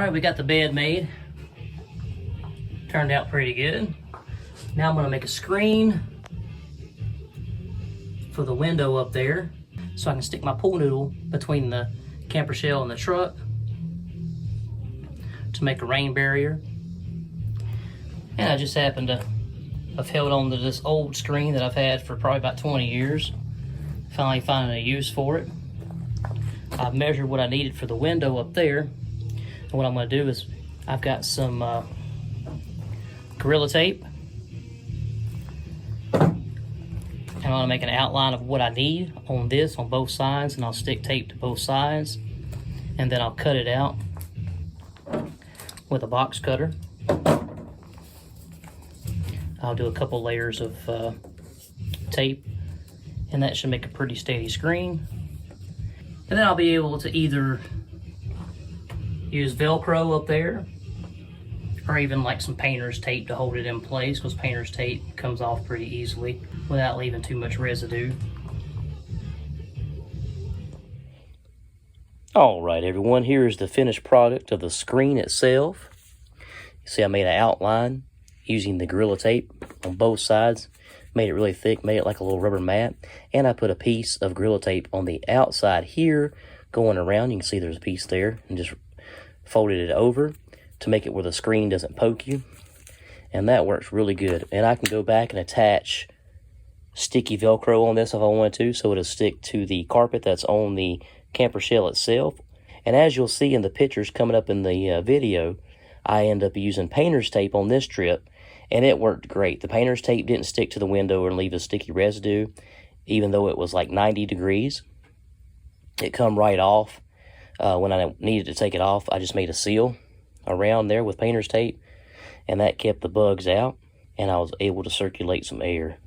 right, we got the bed made. Turned out pretty good. Now I'm gonna make a screen for the window up there so I can stick my pool noodle between the camper shell and the truck to make a rain barrier. And I just happened to have held on to this old screen that I've had for probably about 20 years. Finally finding a use for it. I've measured what I needed for the window up there. And what I'm going to do is I've got some Gorilla Tape. And I'm going to make an outline of what I need on this on both sides, and I'll stick tape to both sides. And then I'll cut it out with a box cutter. I'll do a couple layers of tape, and that should make a pretty steady screen. And then I'll be able to either use Velcro up there, or even like some painter's tape to hold it in place, because painter's tape comes off pretty easily without leaving too much residue. Alright everyone, here is the finished product of the screen itself. You see I made an outline using the Gorilla Tape on both sides. Made it really thick, made it like a little rubber mat. And I put a piece of Gorilla Tape on the outside here going around. You can see there's a piece there, and just folded it over to make it where the screen doesn't poke you. And that works really good. And I can go back and attach sticky Velcro on this if I wanted to, so it'll stick to the carpet that's on the camper shell itself. And as you'll see in the pictures coming up in the video, I end up using painter's tape on this trip, and it worked great. The painter's tape didn't stick to the window or leave a sticky residue, even though it was like 90 degrees. It come right off. When I needed to take it off, I just made a seal around there with painter's tape, and that kept the bugs out, and I was able to circulate some air.